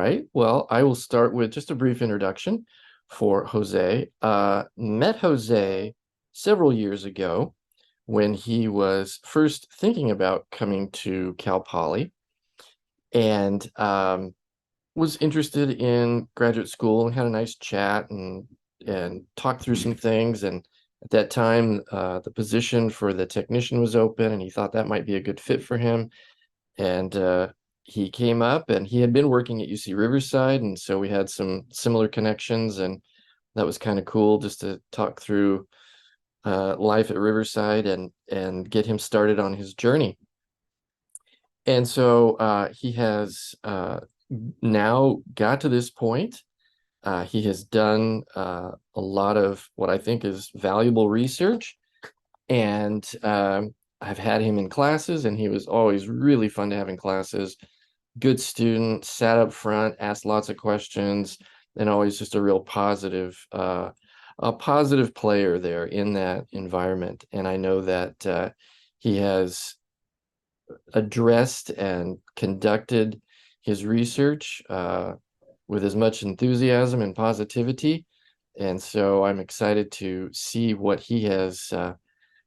right. Well, I will start with just a brief introduction for Jose. Met Jose several years ago when he was first thinking about coming to Cal Poly and was interested in graduate school and had a nice chat and talked through some things. And at that time, the position for the technician was open, and he thought that might be a good fit for him. And he came up, and he had been working at UC Riverside, and so we had some similar connections, and that was kind of cool just to talk through life at Riverside and get him started on his journey. And so he has now got to this point. He has done a lot of what I think is valuable research, and I've had him in classes, and he was always really fun to have in classes. Good student, sat up front, asked lots of questions, and always just a real positive player there in that environment. And I know that he has addressed and conducted his research with as much enthusiasm and positivity. And so I'm excited to see what he has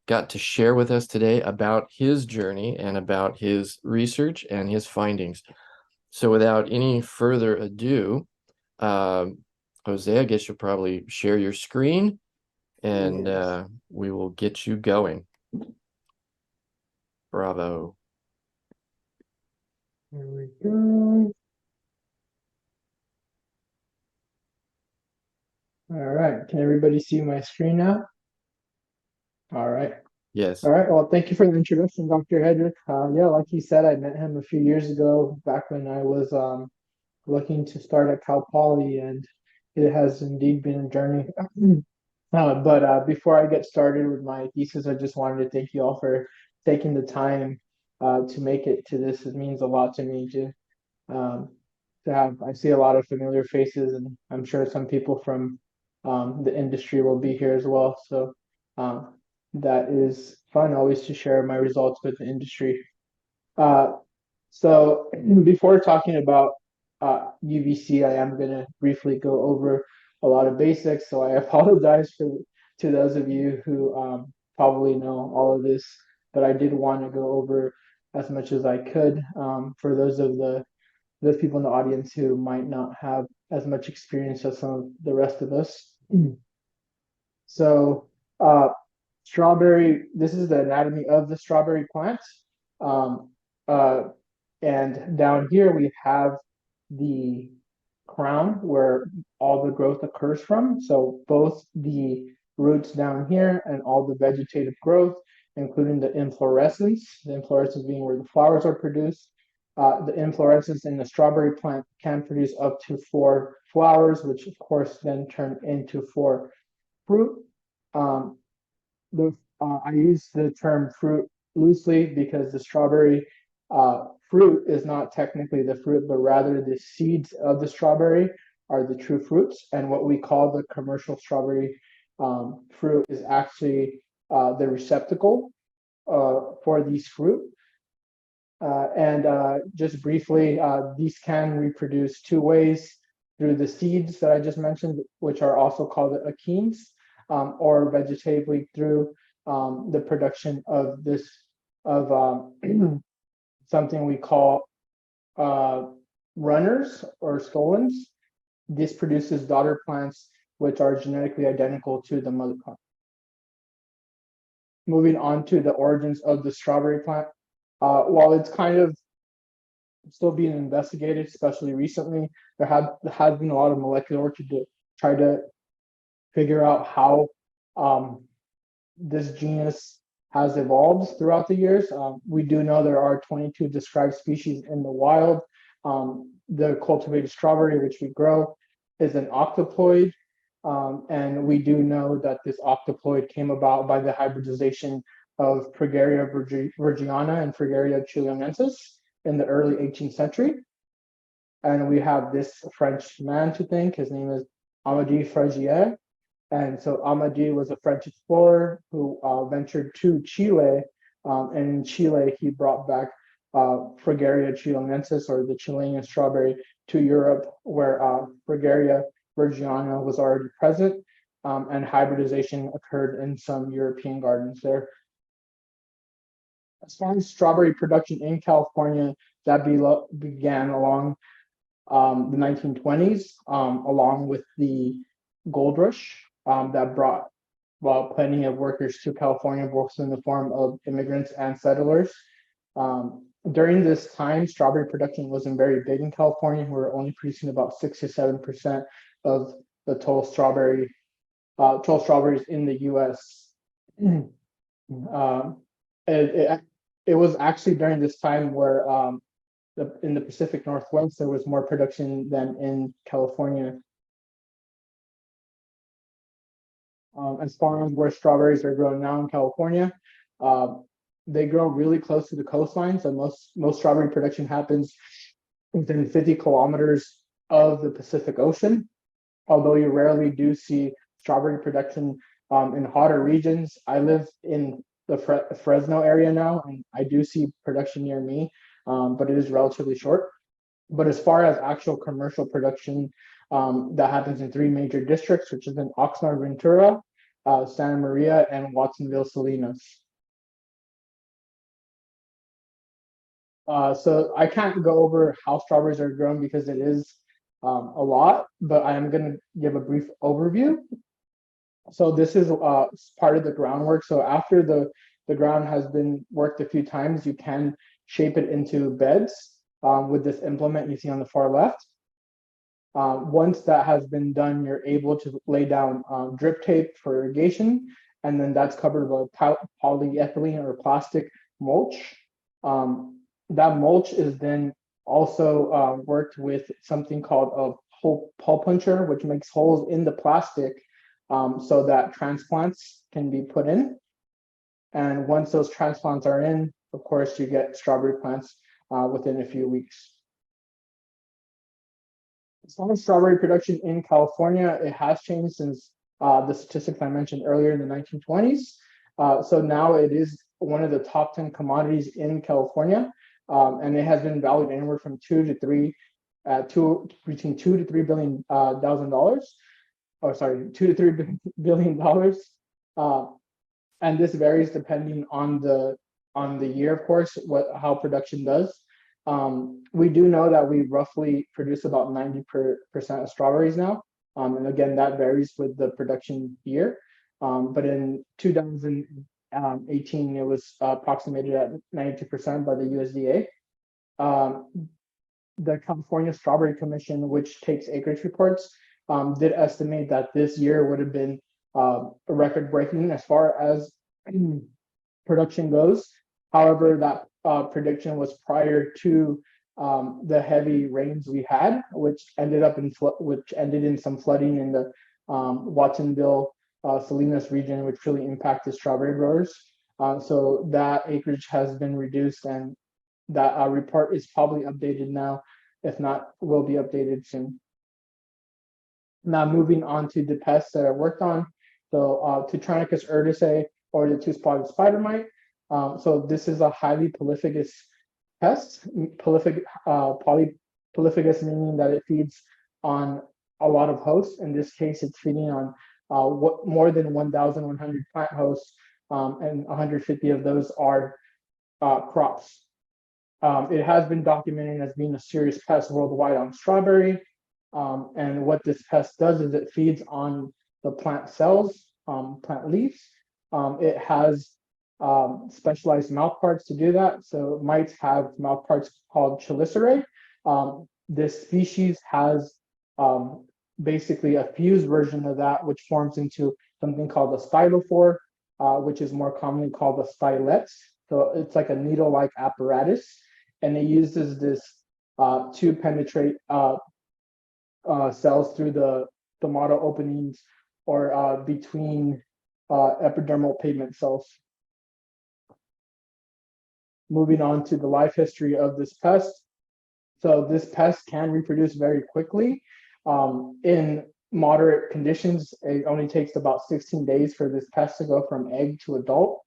got to share with us today about his journey and about his research and his findings. So without any further ado, Jose, I guess you'll probably share your screen, and Yes. We will get you going. Bravo. There we go. All right. Can everybody see my screen now? All right. Yes. All right. Well, thank you for the introduction, Dr. Headrick. Yeah, like you said, I met him a few years ago, back when I was looking to start at Cal Poly, and it has indeed been a journey. But before I get started with my thesis, I just wanted to thank you all for taking the time to make it to this. It means a lot to me um, to have. I see a lot of familiar faces, and I'm sure some people from the industry will be here as well. So that is fun always to share my results with the industry. Uh, so before talking about UVC, I am going to briefly go over a lot of basics. So I apologize to those of you who probably know all of this, but I did want to go over as much as I could for those people in the audience who might not have as much experience as some of the rest of us. So uh, strawberry, this is the anatomy of the strawberry plant. Um, uh, and down here we have the crown where all the growth occurs from. So both the roots down here and all the vegetative growth, including the inflorescence being where the flowers are produced. The inflorescence in the strawberry plant can produce up to 4 flowers, which of course then turn into 4 fruit. Um, I use the term fruit loosely because the strawberry fruit is not technically the fruit, but rather the seeds of the strawberry are the true fruits. And what we call the commercial strawberry fruit is actually the receptacle for these fruit. And just briefly, these can reproduce 2 ways through the seeds that I just mentioned, which are also called the achenes, or vegetatively through the production of this of something we call runners or stolons. This produces daughter plants, which are genetically identical to the mother plant. Moving on to the origins of the strawberry plant. While it's kind of still being investigated, especially recently, there has been a lot of molecular work to try to figure out how this genus has evolved throughout the years. We do know there are 22 described species in the wild. The cultivated strawberry, which we grow, is an octoploid. And we do know that this octoploid came about by the hybridization of Fragaria virgiana and Fragaria chileonensis in the early 18th century. And we have this French man to thank. His name is Amédée Fragier. And so Amédée was a French explorer who ventured to Chile. And in Chile, he brought back Fragaria chileonensis, or the Chilean strawberry, to Europe, where Bulgaria virginiana was already present, and hybridization occurred in some European gardens there. As far as strawberry production in California, that began along the 1920s, along with the gold rush that brought plenty of workers to California, both in the form of immigrants and settlers. During this time, strawberry production wasn't very big in California. We were only producing about 6 to 7% of the total strawberries in the U.S. It was actually during this time where in the Pacific Northwest there was more production than in California. As far as where strawberries are grown now in California, they grow really close to the coastline. So most strawberry production happens within 50 kilometers of the Pacific Ocean. Although you rarely do see strawberry production in hotter regions. I live in the Fresno area now, and I do see production near me, but it is relatively short. But as far as actual commercial production, that happens in 3 major districts, which is in Oxnard, Ventura, Santa Maria, and Watsonville, Salinas. So I can't go over how strawberries are grown because it is a lot, but I am going to give a brief overview. So this is part of the groundwork. So after the ground has been worked a few times, you can shape it into beds with this implement you see on the far left. Once that has been done, you're able to lay down drip tape for irrigation, and then that's covered with polyethylene or plastic mulch. That mulch is then also worked with something called a hole puncher, which makes holes in the plastic so that transplants can be put in. And once those transplants are in, of course, you get strawberry plants within a few weeks. As far as strawberry production in California, it has changed since the statistics I mentioned earlier in the 1920s. So now it is one of the top 10 commodities in California, and it has been valued anywhere from between $2 to $3 billion dollars. Oh, sorry, $2 to $3 billion dollars. And this varies depending on the year, of course, how production does. We do know that we roughly produce about 90% of strawberries now. And again, that varies with the production year. But in 2018, it was approximated at 92% by the USDA. The California Strawberry Commission, which takes acreage reports, did estimate that this year would have been record-breaking as far as production goes. However, that prediction was prior to the heavy rains we had, which ended in some flooding in the Watsonville, Salinas region, which really impacted strawberry growers. So that acreage has been reduced, and that report is probably updated now. If not, will be updated soon. Now moving on to the pests that I worked on. So Tetranicus urticae, or the two-spotted spider mite. So this is a highly prolificous pest. Polyphagous meaning that it feeds on a lot of hosts. In this case, it's feeding on more than 1,100 plant hosts, and 150 of those are crops. It has been documented as being a serious pest worldwide on strawberry. And what this pest does is it feeds on the plant cells, plant leaves. It has specialized mouthparts to do that. So mites have mouthparts called chelicerae. This species has basically a fused version of that, which forms into something called a stylophore, which is more commonly called a stylet. So it's like a needle-like apparatus, and it uses this to penetrate cells through the stomata openings or between epidermal pigment cells. Moving on to the life history of this pest. So this pest can reproduce very quickly. In moderate conditions, it only takes about 16 days for this pest to go from egg to adult.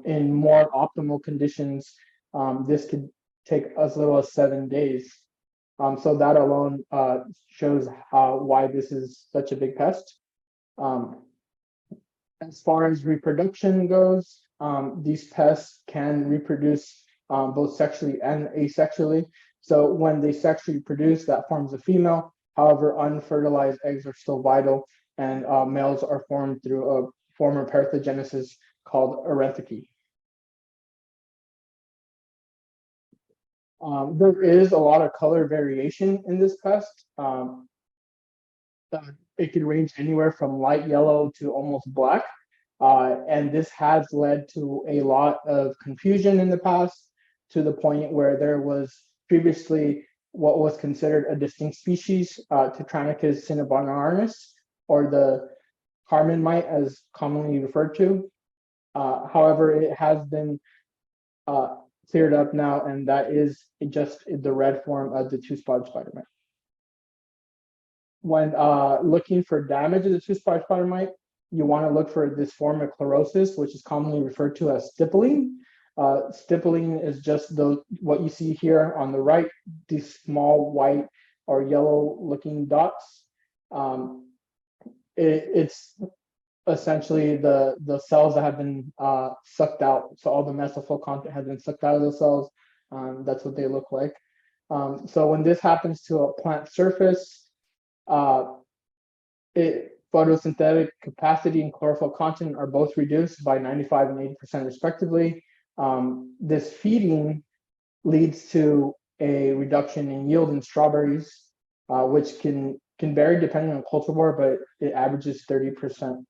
In more optimal conditions, this could take as little as 7 days. So that alone shows why this is such a big pest. Um, as far as reproduction goes, these pests can reproduce both sexually and asexually. So when they sexually produce, that forms a female. However, unfertilized eggs are still vital, and males are formed through a form of parthenogenesis called arethroky. There is a lot of color variation in this pest. It could range anywhere from light yellow to almost black. And this has led to a lot of confusion in the past, to the point where there was previously what was considered a distinct species, Tetranicus cinnabonarius, or the carmine mite as commonly referred to. However, it has been cleared up now, and that is just the red form of the two-spotted spider mite. When looking for damage of the two-spotted spider mite, you want to look for this form of chlorosis, which is commonly referred to as stippling. Stippling is just what you see here on the right, these small white or yellow looking dots. It's essentially the cells that have been sucked out. So all the mesophyll content has been sucked out of the cells. That's what they look like. So when this happens to a plant surface, photosynthetic capacity and chlorophyll content are both reduced by 95 and 80% respectively. This feeding leads to a reduction in yield in strawberries, which can vary depending on cultivar, but it averages 30%.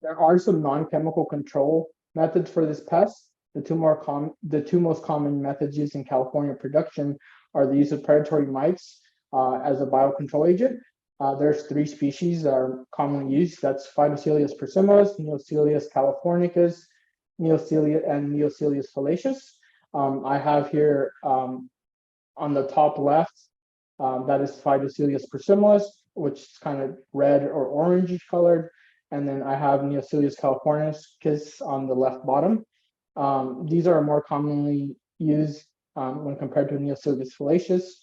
There are some non-chemical control methods for this pest. The two most common methods used in California production are the use of predatory mites as a biocontrol agent. There's 3 species that are commonly used. That's Phytocelius persimilis, Neoselius californicus, and Neoselius fallacius. I have here on the top left, that is Phytocelius persimilis, which is kind of red or orange colored. And then I have Neoselius californicus on the left bottom. These are more commonly used when compared to Neoselius fallacius.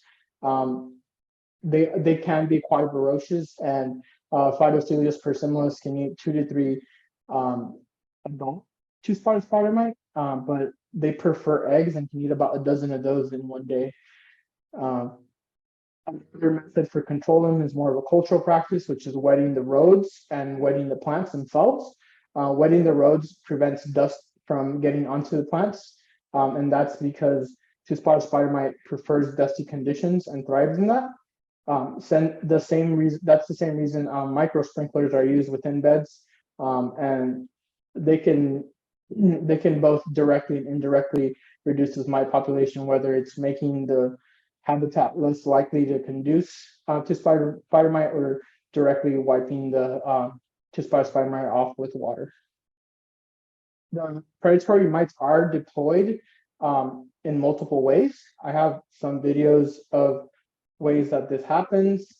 They can be quite ferocious, and Phytocelius persimilis can eat 2 to 3 adult two-spotted spider mite, but they prefer eggs and can eat about a dozen of those in one day. Another method for controlling is more of a cultural practice, which is wetting the roads and wetting the plants themselves. Wetting the roads prevents dust from getting onto the plants, and that's because two-spotted spider mite prefers dusty conditions and thrives in that. That's the same reason micro sprinklers are used within beds, and they can both directly and indirectly reduce this mite population, whether it's making the habitat less likely to conduce to spider mite, or directly wiping the two-spotted spider mite off with water. The predatory mites are deployed in multiple ways. I have some videos of ways that this happens.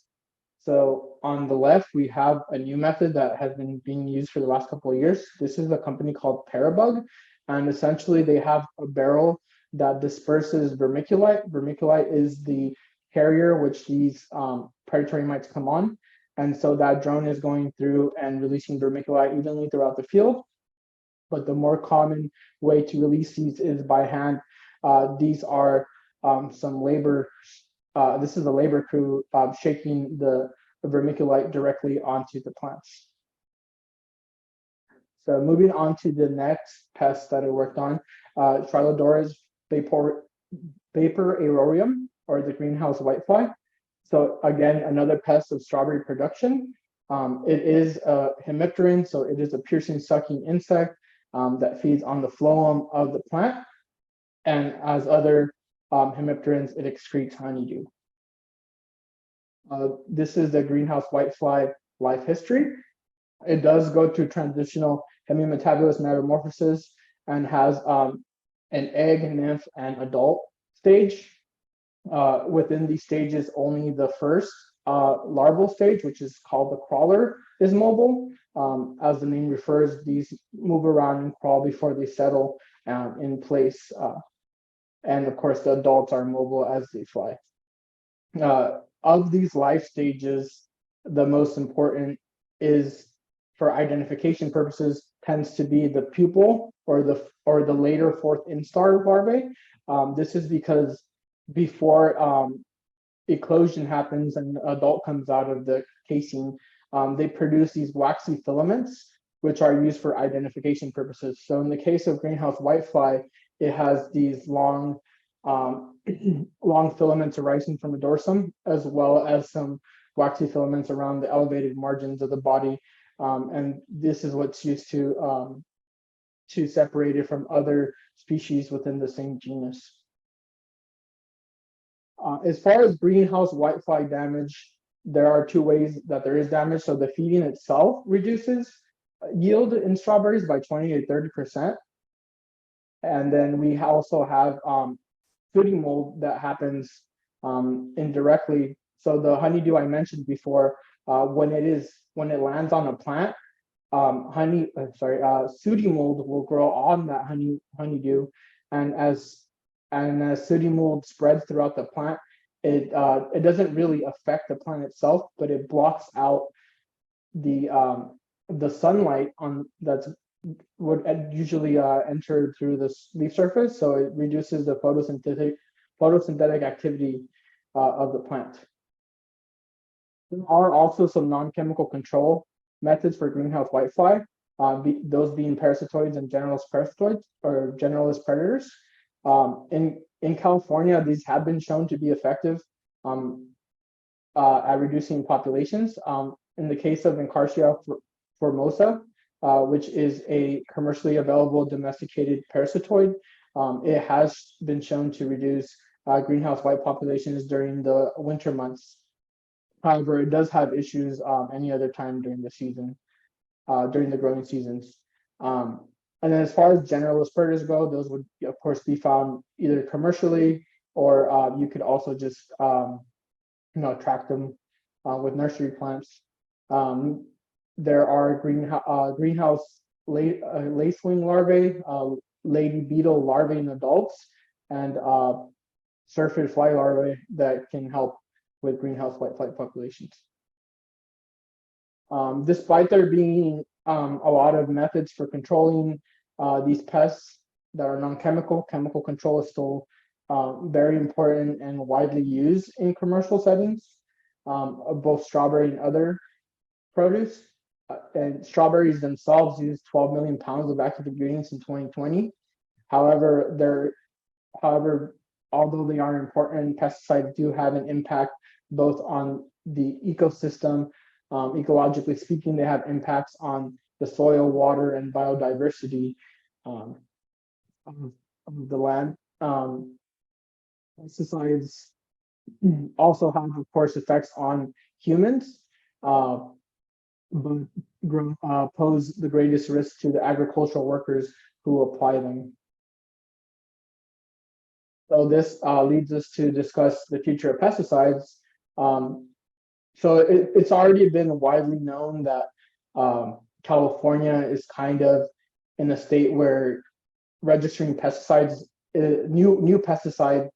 So on the left, we have a new method that has been being used for the last couple of years. This is a company called Parabug, and essentially they have a barrel that disperses vermiculite. Vermiculite is the carrier which these predatory mites come on. And so that drone is going through and releasing vermiculite evenly throughout the field. But the more common way to release these is by hand. These are some labor. This is a labor crew shaking the vermiculite directly onto the plants. So moving on to the next pest that I worked on, Trilodorus vapor aerorium, or the greenhouse whitefly. So again, another pest of strawberry production. It is a hemipteran, so it is a piercing sucking insect that feeds on the phloem of the plant. And as other hemipterans, it excretes honeydew. This is the greenhouse whitefly life history. It does go through transitional hemimetabolous metamorphosis and has an egg, nymph, and adult stage. Within these stages, only the first larval stage, which is called the crawler, is mobile. As the name refers, these move around and crawl before they settle in place. and of course the adults are mobile as they fly. Of these life stages, the most important is, for identification purposes, tends to be the pupal or the later fourth instar larvae. This is because before eclosion happens and the adult comes out of the casing, they produce these waxy filaments, which are used for identification purposes. So in the case of greenhouse whitefly, it has these long, long filaments arising from the dorsum, as well as some waxy filaments around the elevated margins of the body. And this is what's used to separate it from other species within the same genus. As far as greenhouse whitefly damage, there are two ways that there is damage. So the feeding itself reduces yield in strawberries by 20 to 30%. And then we also have fruiting mold that happens indirectly. So the honeydew I mentioned before, when it lands on a plant, sooty mold will grow on that honeydew, and as sooty mold spreads throughout the plant, it doesn't really affect the plant itself, but it blocks out the sunlight that's would usually enter through the leaf surface, so it reduces the photosynthetic activity of the plant. There are also some non-chemical control methods for greenhouse whitefly, those being parasitoids and generalist parasitoids or generalist predators. In California, these have been shown to be effective at reducing populations. In the case of Encartia formosa, which is a commercially available domesticated parasitoid, it has been shown to reduce greenhouse white populations during the winter months. However, it does have issues any other time during the season, during the growing seasons. And then as far as generalist predators go, those would of course be found either commercially, or you could also just track them with nursery plants. There are greenhouse lacewing larvae, lady beetle larvae in adults, and syrphid fly larvae that can help with greenhouse whitefly populations. Despite there being a lot of methods for controlling these pests that are non-chemical, chemical control is still very important and widely used in commercial settings of both strawberry and other produce. And strawberries themselves use 12 million pounds of active ingredients in 2020. However, although they are important, pesticides do have an impact both on the ecosystem. Ecologically speaking, they have impacts on the soil, water, and biodiversity of the land. Pesticides also have, of course, effects on humans, but pose the greatest risk to the agricultural workers who apply them. So this leads us to discuss the future of pesticides. So it's already been widely known that California is kind of in a state where registering pesticides, new pesticides,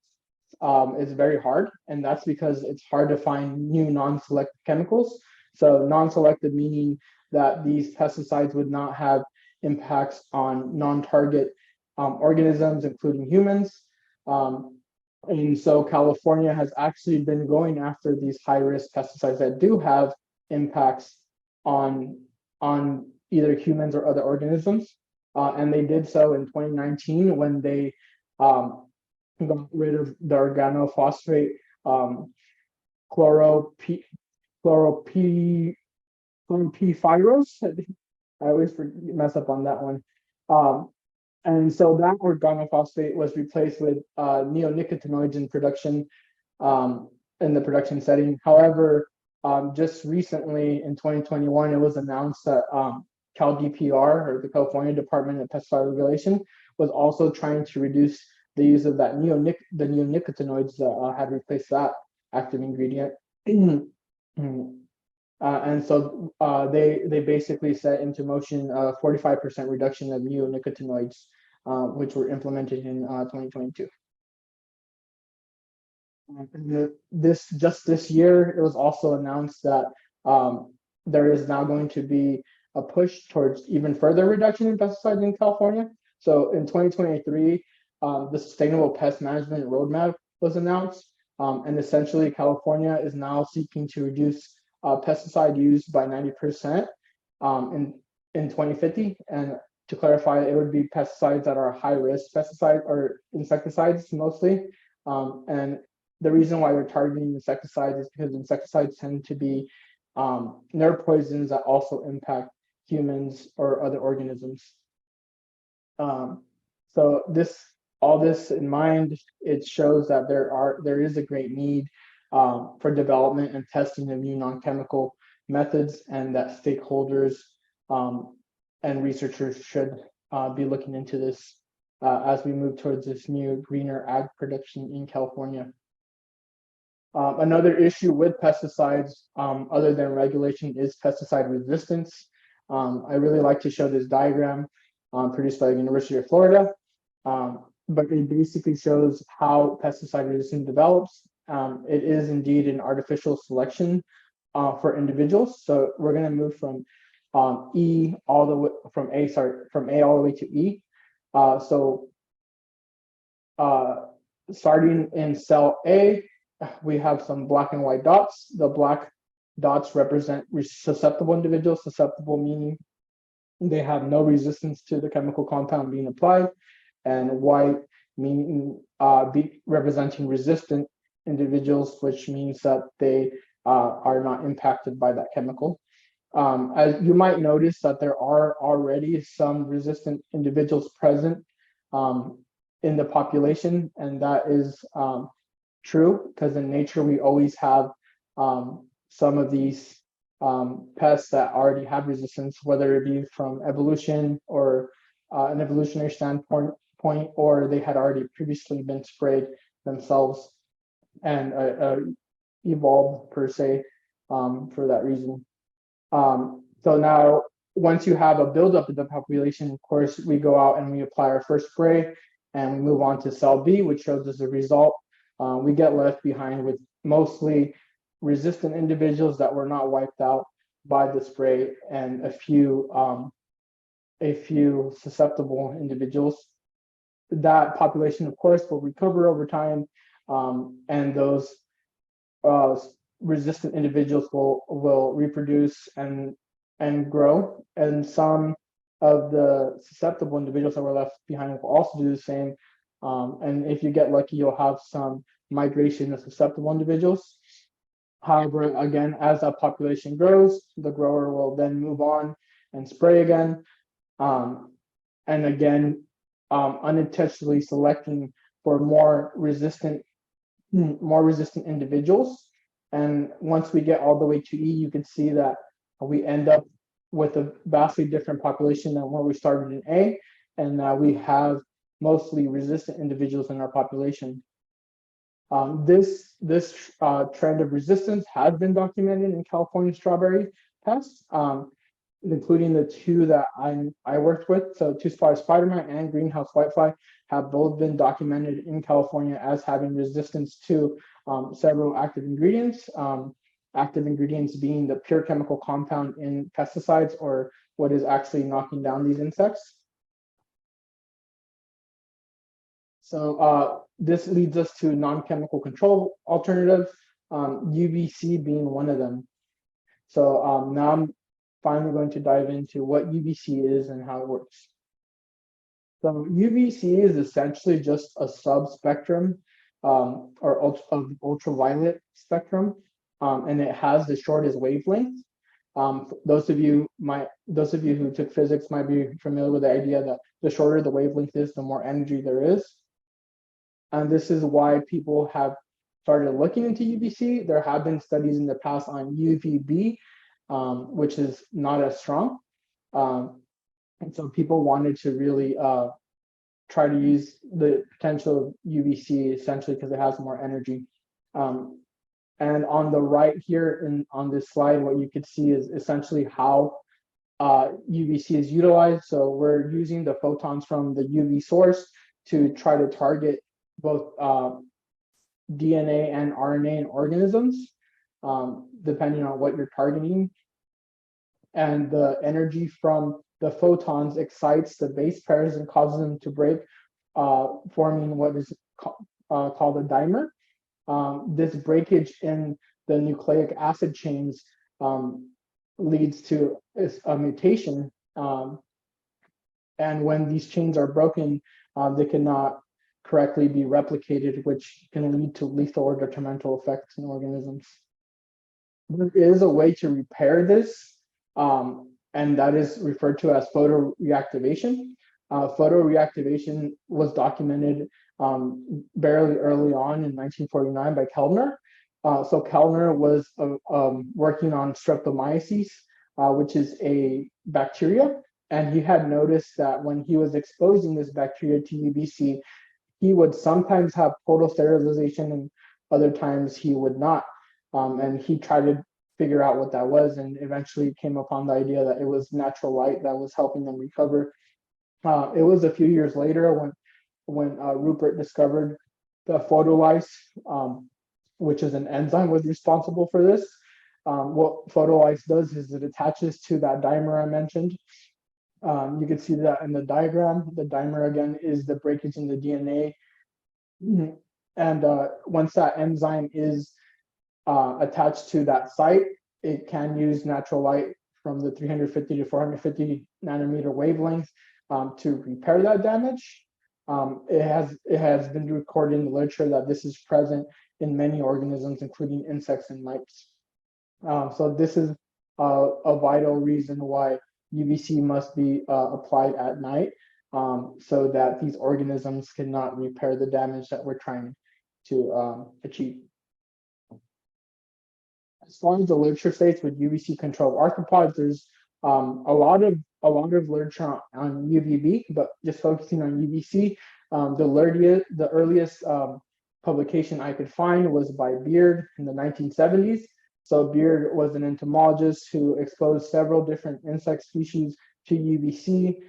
is very hard, and that's because it's hard to find new non-selective chemicals. So non-selective meaning that these pesticides would not have impacts on non-target organisms, including humans. And so California has actually been going after these high-risk pesticides that do have impacts on either humans or other organisms. And they did so in 2019 when they got rid of the organophosphate chloropyrifos. I always mess up on that one. And so that organophosphate was replaced with neonicotinoids in production, in the production setting. However, just recently in 2021, it was announced that CalDPR, or the California Department of Pesticide Regulation, was also trying to reduce the use of that neonicotinoids that had replaced that active ingredient. And so they basically set into motion a 45% reduction of neonicotinoids, which were implemented in 2022. This year, it was also announced that there is now going to be a push towards even further reduction in pesticides in California. So in 2023, the Sustainable Pest Management Roadmap was announced, and essentially California is now seeking to reduce pesticide use by 90% in 2050. And to clarify, it would be pesticides that are high risk pesticides or insecticides mostly. And the reason why they're targeting insecticides is because insecticides tend to be nerve poisons that also impact humans or other organisms. So all this in mind, it shows that there is a great need for development and testing of new non-chemical methods, and that stakeholders and researchers should be looking into this as we move towards this new greener ag production in California. Another issue with pesticides, other than regulation, is pesticide resistance. I really like to show this diagram produced by the University of Florida, but it basically shows how pesticide resistance develops. It is indeed an artificial selection for individuals. So we're going to move from E all the way from A all the way to E. Starting in cell A, we have some black and white dots. The black dots represent susceptible individuals, susceptible meaning they have no resistance to the chemical compound being applied, and white meaning representing resistant individuals, which means that they are not impacted by that chemical. As you might notice that there are already some resistant individuals present in the population, and that is true because in nature we always have some of these pests that already have resistance, whether it be from evolution or an evolutionary standpoint, or they had already previously been sprayed themselves and evolved per se for that reason. So now, once you have a buildup of the population, of course, we go out and we apply our first spray and we move on to cell B, which shows us the result. We get left behind with mostly resistant individuals that were not wiped out by the spray and a few susceptible individuals. That population, of course, will recover over time, and those resistant individuals will reproduce and grow, and some of the susceptible individuals that were left behind will also do the same. And if you get lucky, you'll have some migration of susceptible individuals. However, again, as that population grows, the grower will then move on and spray again, and again, unintentionally selecting for more resistant individuals. And once we get all the way to E, you can see that we end up with a vastly different population than where we started in A, and we have mostly resistant individuals in our population. This trend of resistance has been documented in California strawberry pests, including the two that I worked with. So two-spotted spider mite and greenhouse whitefly have both been documented in California as having resistance to several active ingredients. Active ingredients being the pure chemical compound in pesticides, or what is actually knocking down these insects. So this leads us to non-chemical control alternatives, UVC being one of them. So now I'm finally going to dive into what UVC is and how it works. So UVC is essentially just a subspectrum or ultraviolet spectrum, and it has the shortest wavelength. Those of you who took physics might be familiar with the idea that the shorter the wavelength is, the more energy there is. And this is why people have started looking into UVC. There have been studies in the past on UVB, which is not as strong. And so people wanted to really try to use the potential of UVC essentially because it has more energy. And on the right here on this slide, what you could see is essentially how UVC is utilized. So we're using the photons from the UV source to try to target both DNA and RNA in organisms, depending on what you're targeting. And the energy from the photons excites the base pairs and causes them to break, forming what is called a dimer. This breakage in the nucleic acid chains leads to a mutation. And when these chains are broken, they cannot correctly be replicated, which can lead to lethal or detrimental effects in organisms. There is a way to repair this, and that is referred to as photoreactivation. Photoreactivation was documented fairly early on in 1949 by Kellner. So Kellner was working on streptomyces, which is a bacteria, and he had noticed that when he was exposing this bacteria to UVC, he would sometimes have total sterilization and other times he would not. And he tried to figure out what that was and eventually came upon the idea that it was natural light that was helping them recover. It was a few years later when Rupert discovered the photolyse, which is an enzyme, was responsible for this. What photolyse does is it attaches to that dimer I mentioned. You can see that in the diagram. The dimer, again, is the breakage in the DNA. And once that enzyme is attached to that site, it can use natural light from the 350 to 450 nanometer wavelength to repair that damage. It has been recorded in the literature that this is present in many organisms, including insects and mites. So this is a vital reason why UVC must be applied at night, so that these organisms cannot repair the damage that we're trying to achieve. As far as the literature states with UVC control arthropods, there's a lot of literature on UVB, but just focusing on UVC, the earliest publication I could find was by Beard in the 1970s. So Beard was an entomologist who exposed several different insect species to UVC.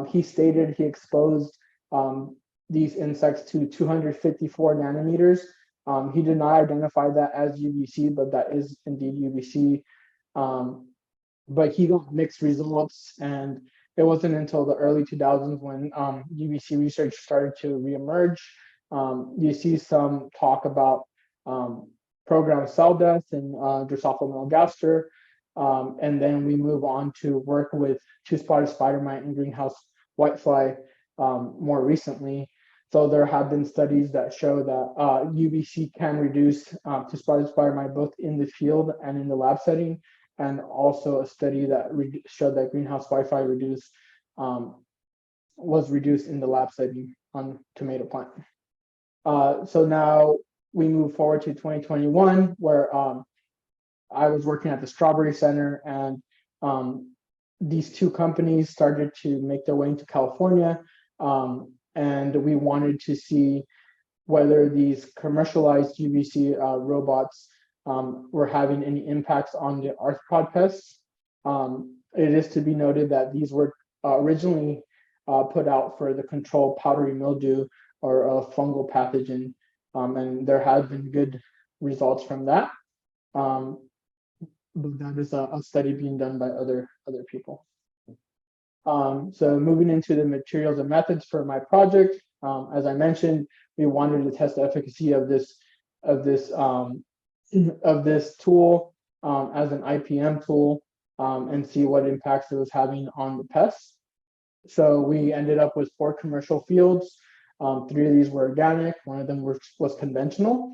He stated he exposed these insects to 254 nanometers. He did not identify that as UVC, but that is indeed UVC. But he got mixed results, and it wasn't until the early 2000s when UVC research started to reemerge. You see some talk about programmed cell death in Drosophila melgaster, and then we move on to work with two-spotted spider mite and greenhouse whitefly more recently. So there have been studies that show that UVC can reduce two-spotted spider mite both in the field and in the lab setting, and also a study that showed that greenhouse whitefly was reduced in the lab setting on tomato plant. So now we move forward to 2021, where I was working at the Strawberry Center, and these two companies started to make their way into California, and we wanted to see whether these commercialized UVC robots were having any impacts on the arthropod pests. It is to be noted that these were originally put out for the control powdery mildew or a fungal pathogen, and there have been good results from that. But that is a study being done by other people. So moving into the materials and methods for my project, as I mentioned, we wanted to test the efficacy of this tool as an IPM tool and see what impacts it was having on the pests. So we ended up with 4 commercial fields. 3 of these were organic, 1 of them was conventional.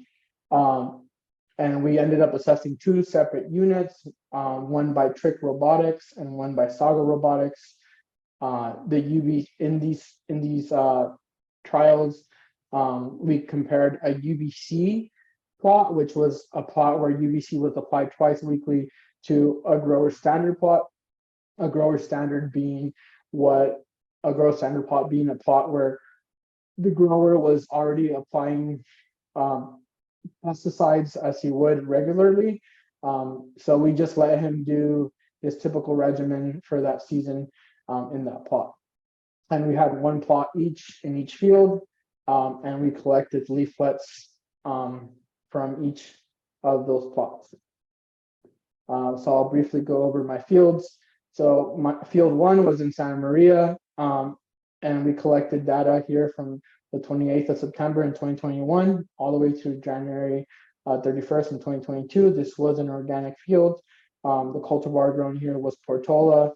And we ended up assessing 2 separate units, one by Trick Robotics and one by Saga Robotics. The UV in these trials, we compared a UVC plot, which was a plot where UVC was applied twice weekly, to a grower standard plot. A grower standard being a plot where the grower was already applying pesticides as he would regularly. So we just let him do his typical regimen for that season in that plot. And we had 1 plot each in each field, and we collected leaflets from each of those plots. So I'll briefly go over my fields. So my field 1 was in Santa Maria, and we collected data here from the 28th of September in 2021 all the way to January 31st in 2022. This was an organic field. The cultivar grown here was Portola.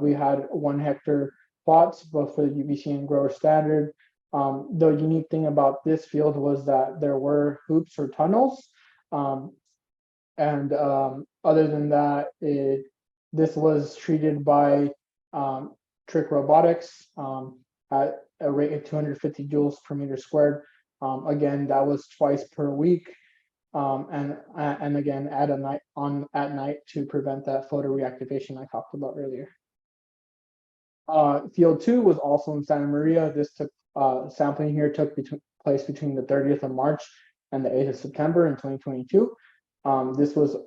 We had 1 hectare plots, both for the UBC and grower standard. The unique thing about this field was that there were hoops or tunnels. And other than that, this was treated by Trick Robotics at a rate of 250 joules per meter squared. Again, that was twice per week, and again at night to prevent that photoreactivation I talked about earlier. Field 2 was also in Santa Maria. This sampling here took place between the 30th of March and the 8th of September in 2022. This was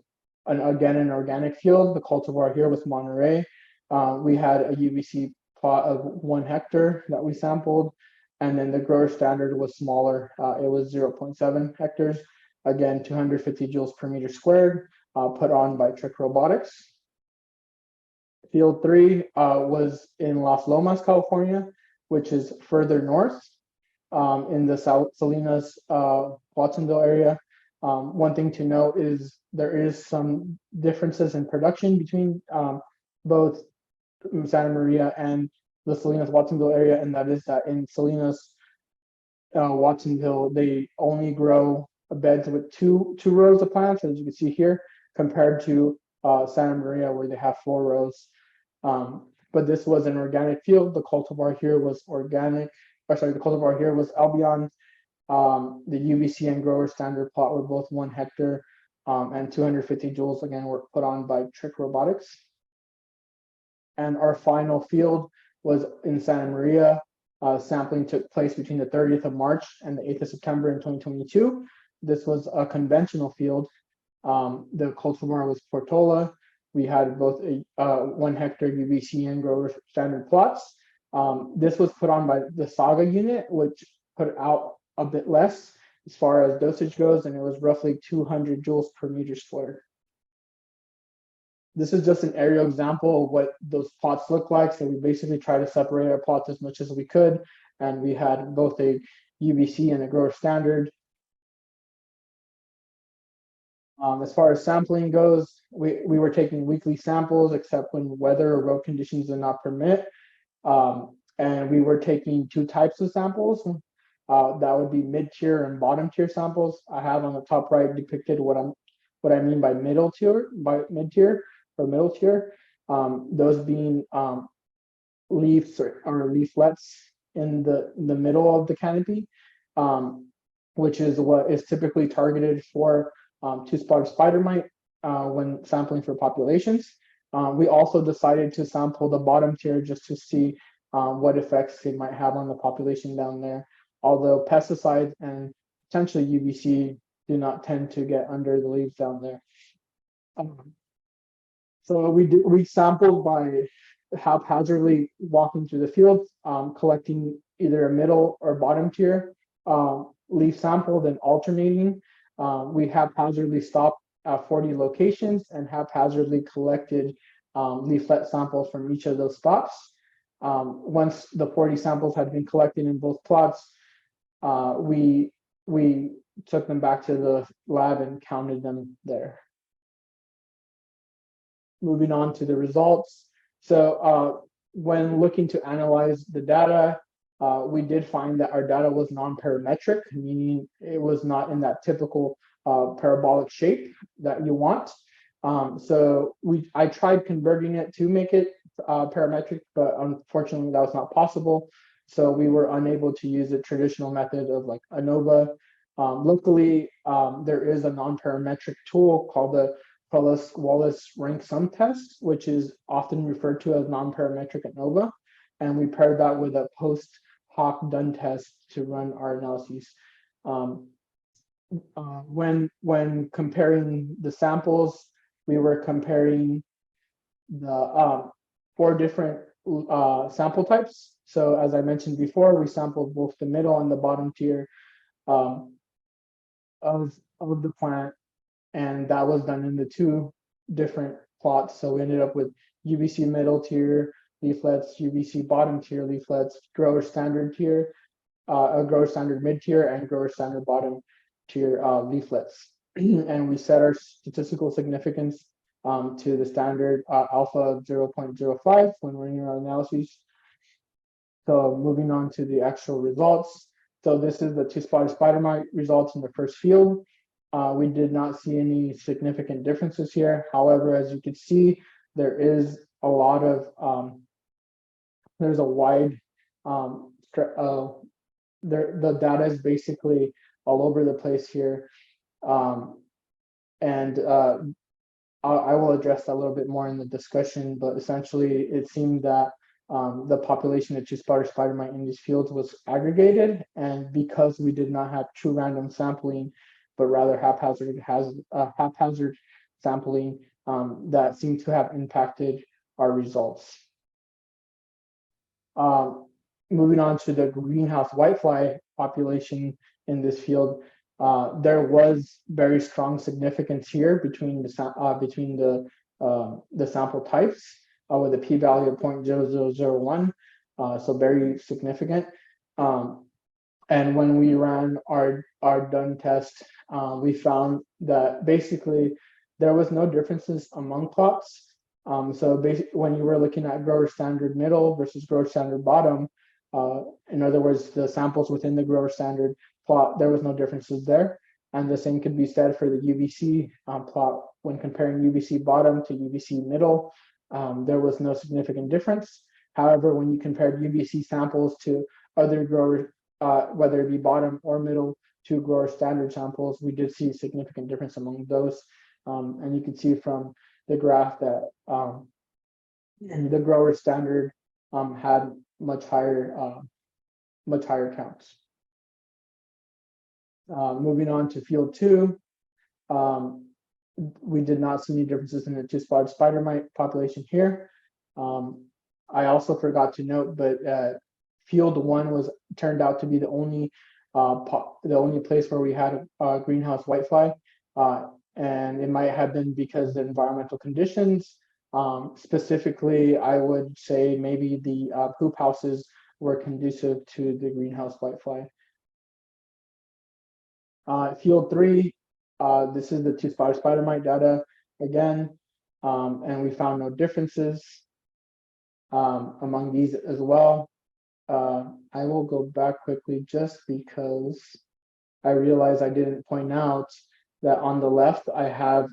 again an organic field. The cultivar here was Monterey. We had a UBC plot of 1 hectare that we sampled, and then the grower standard was smaller. It was 0.7 hectares. Again, 250 joules per meter squared, put on by Trick Robotics. Field 3 was in Las Lomas, California, which is further north in the Salinas, Watsonville area. One thing to note is there is some differences in production between both Santa Maria and the Salinas Watsonville area, and that is that in Salinas Watsonville they only grow beds with two rows of plants, as you can see here, compared to Santa Maria where they have 4 rows. But this was an organic field. The cultivar here was organic. The cultivar here was Albion. The UBC and grower standard plot were both 1 hectare, and 250 joules again were put on by Trick Robotics. And our final field was in Santa Maria. Sampling took place between the 30th of March and the 8th of September in 2022. This was a conventional field. The cultivar was Portola. We had both a 1 hectare UBC and grower standard plots. This was put on by the Saga unit, which put out a bit less as far as dosage goes, and it was roughly 200 joules per meter squared. This is just an aerial example of what those plots look like. So we basically try to separate our plots as much as we could, and we had both a UBC and a grower standard. As far as sampling goes, we were taking weekly samples, except when weather or road conditions did not permit. And we were taking 2 types of samples. That would be mid-tier and bottom-tier samples. I have on the top right depicted what I mean by mid-tier or middle tier. Those being leaves or leaflets in the middle of the canopy, which is what is typically targeted for 2-spotted spider mite when sampling for populations. We also decided to sample the bottom tier just to see what effects it might have on the population down there. Although pesticides and potentially UBC do not tend to get under the leaves down there. So we sampled by haphazardly walking through the field, collecting either a middle or bottom tier leaf sample, then alternating. We haphazardly stopped at 40 locations and haphazardly collected leaflet samples from each of those spots. Once the 40 samples had been collected in both plots, we took them back to the lab and counted them there. Moving on to the results. So when looking to analyze the data, we did find that our data was non-parametric, meaning it was not in that typical parabolic shape that you want. So I tried converting it to make it parametric, but unfortunately that was not possible. So we were unable to use a traditional method of like ANOVA. Locally, there is a non-parametric tool called the Wallace rank sum test, which is often referred to as non-parametric ANOVA. And we paired that with a post hoc done test to run our analyses. When comparing the samples, we were comparing the 4 different sample types. So as I mentioned before, we sampled both the middle and the bottom tier of the plant, and that was done in the two different plots. So we ended up with UVC middle tier leaflets, UVC bottom tier leaflets, grower standard tier, a grower standard mid tier, and grower standard bottom tier leaflets. And we set our statistical significance to the standard alpha 0.05 when running our analyses. So moving on to the actual results. So this is the two-spotted spider mite results in the first field. We did not see any significant differences here. However, as you can see, there is a lot of, there's a wide, the data is basically all over the place here. And I will address that a little bit more in the discussion, but essentially it seemed that the population of two-spotted spider mite in these fields was aggregated, and because we did not have true random sampling, but rather haphazard sampling, that seemed to have impacted our results. Moving on to the greenhouse whitefly population in this field, there was very strong significance here between the sample types with a p-value of 0.0001, so very significant. And when we ran our done test, we found that basically there was no differences among plots. So basically, when you were looking at grower standard middle versus grower standard bottom, in other words, the samples within the grower standard plot, there was no differences there. And the same could be said for the UVC plot. When comparing UVC bottom to UVC middle, there was no significant difference. However, when you compared UVC samples to other growers, whether it be bottom or middle to grower standard samples, we did see significant difference among those. And you can see from the graph that the grower standard had much higher counts. Moving on to field 2, we did not see any differences in the two-spotted spider mite population here. I also forgot to note, but field 1 turned out to be the only place where we had a greenhouse whitefly, and it might have been because the environmental conditions. Specifically, I would say maybe the hoop houses were conducive to the greenhouse whitefly. Field 3, this is the two-spotted spider mite data again, and we found no differences among these as well. I will go back quickly just because I realized I didn't point out that on the left I have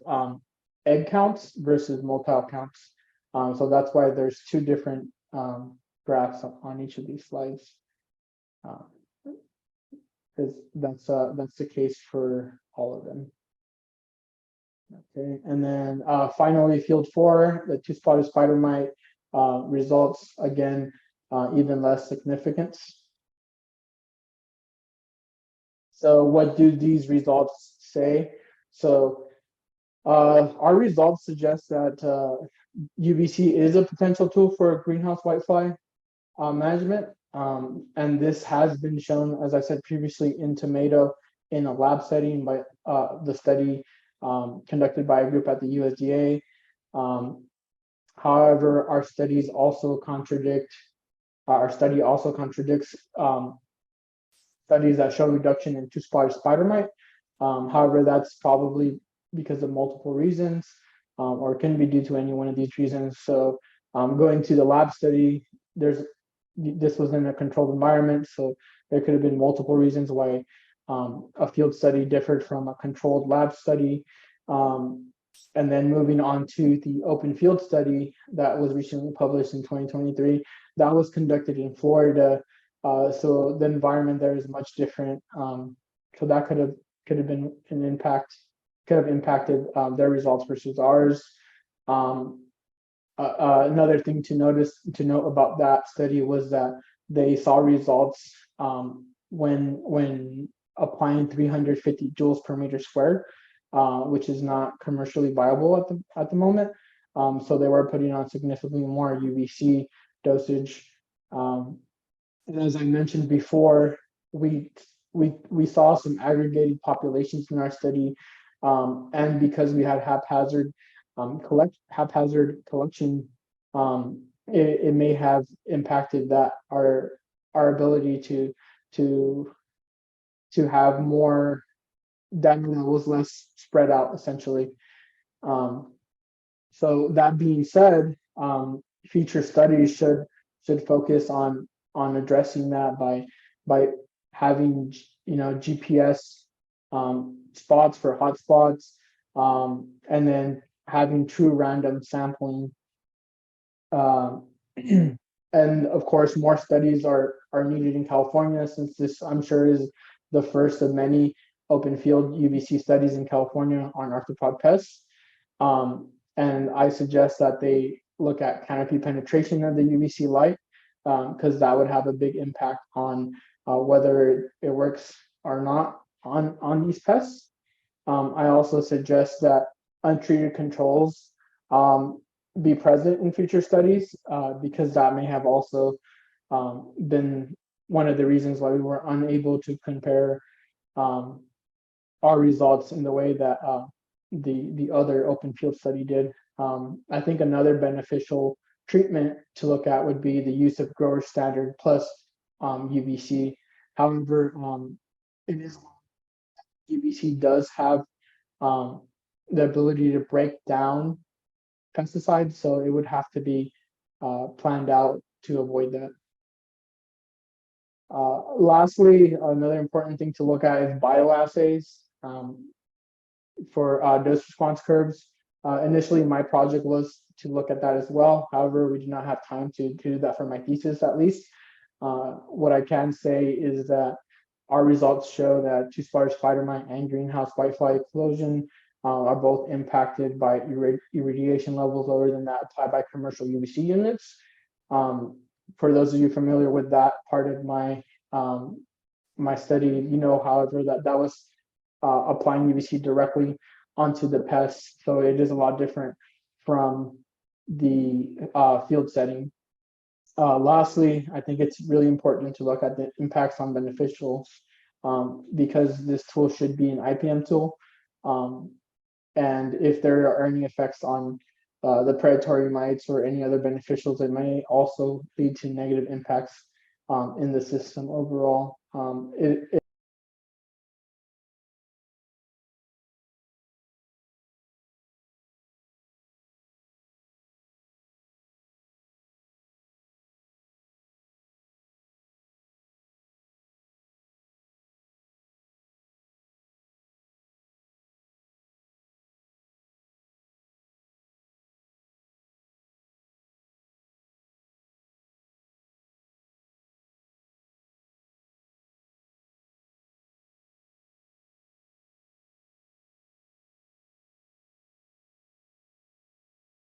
egg counts versus motile counts. So that's why there's two different graphs on each of these slides. Because that's the case for all of them. Okay, and then finally, field 4, the two-spotted spider mite results, again, even less significance. So what do these results say? So our results suggest that UVC is a potential tool for greenhouse whitefly management. And this has been shown, as I said previously, in tomato in a lab setting by the study conducted by a group at the USDA. However, our study also contradicts studies that show reduction in two-spotted spider mite. However, that's probably because of multiple reasons, or can be due to any one of these reasons. So going to the lab study, this was in a controlled environment, so there could have been multiple reasons why a field study differed from a controlled lab study. And then moving on to the open field study that was recently published in 2023, that was conducted in Florida. So the environment there is much different. So that could have been an impact, could have impacted their results versus ours. Another thing to note about that study was that they saw results when applying 350 joules per meter squared, which is not commercially viable at the moment. So they were putting on significantly more UVC dosage. And as I mentioned before, we we saw some aggregated populations in our study, and because we had haphazard collection, it may have impacted that our ability to to have more data that was less spread out, essentially. Um, so that being said, future studies should focus on addressing that by having GPS spots for hotspots, and then having true random sampling. Um, and of course, more studies are needed in California, since this, I'm sure, is the first of many open field UVC studies in California on arthropod pests. And I suggest that they look at canopy penetration of the UVC light, because that would have a big impact on whether it works or not on these pests. I also suggest that untreated controls be present in future studies, because that may have also been one of the reasons why we were unable to compare um, our results in the way that the other open field study did. I think another beneficial treatment to look at would be the use of grower standard plus UVC. However, it is UVC does have um, the ability to break down pesticides, so it would have to be planned out to avoid that. Lastly, another important thing to look at is bioassays for dose response curves. Initially, my project was to look at that as well. However, we did not have time to do that for my thesis, at least. What I can say is that our results show that two spider spider mite and greenhouse whitefly explosion are both impacted by irradiation levels lower than that applied by commercial UVC units. For those of you familiar with that part of my study, however, that was applying UVC directly onto the pests, so it is a lot different from the field setting. Lastly, I think it's really important to look at the impacts on beneficials, because this tool should be an IPM tool. And if there are any effects on the predatory mites or any other beneficials, it may also lead to negative impacts in the system overall.